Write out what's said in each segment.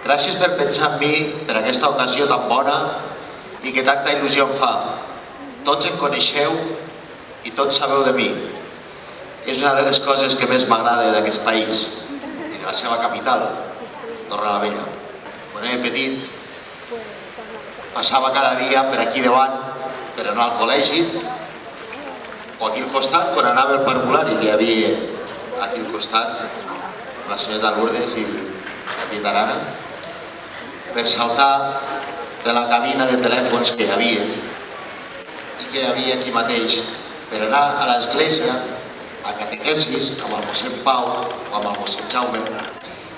Gràcies per pensar en mi per aquesta ocasió tan bona i que tanta il·lusió em fa. Tots em coneixeu i tots sabeu de mi. És una de les coses que més m'agrada d'aquest país i de la seva capital, Torrelavella. Quan era petit, passava cada dia per aquí davant per anar al col·legi o aquí al costat quan anava al parvulari que hi havia aquí al costat, la senyora Lourdes i la tita Arana, per saltar de la cabina de telèfons que hi havia aquí mateix, per anar a l'església, a catequesis, amb el mossèn Pau o amb el mossèn Jaume,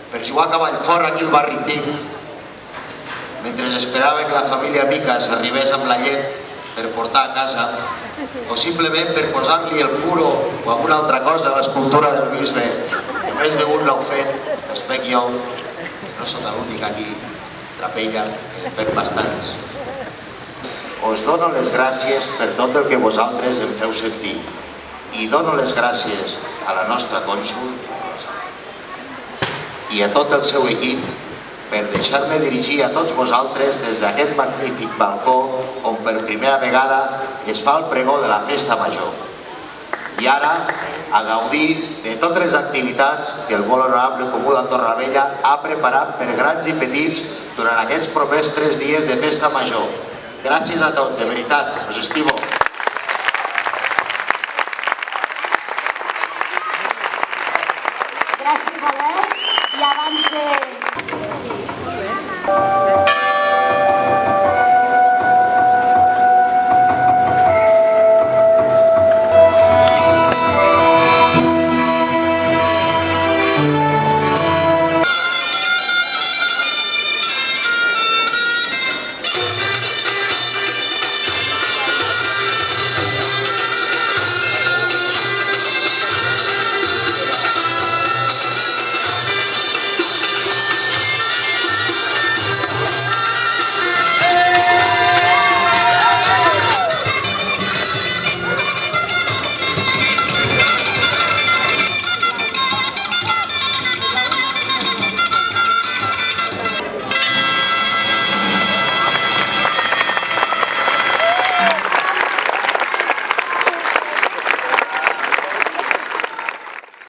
per jugar a cavall fora aquí al barri antic, mentre esperava que la família Micas arribés amb la llet per portar a casa, o simplement per posar-li el puro o alguna altra cosa a l'escultura del bisbe, que més d'un l'heu fet, els fec jo, no soc l'únic aquí, Trapella, en fem bastants. Us dono les gràcies per tot el que vosaltres em feu sentir i dono les gràcies a la nostra cònsul i a tot el seu equip per deixar-me dirigir a tots vosaltres des d'aquest magnífic balcó on per primera vegada es fa el pregó de la festa major. I ara, a gaudir de totes les activitats que el molt honorable Comú d'Andorra-la-Vella ha preparat per grans i petits durant aquests propers 3 dies de festa major. Gràcies a tots, de veritat, us estimo. Gràcies, Albert. I abans de...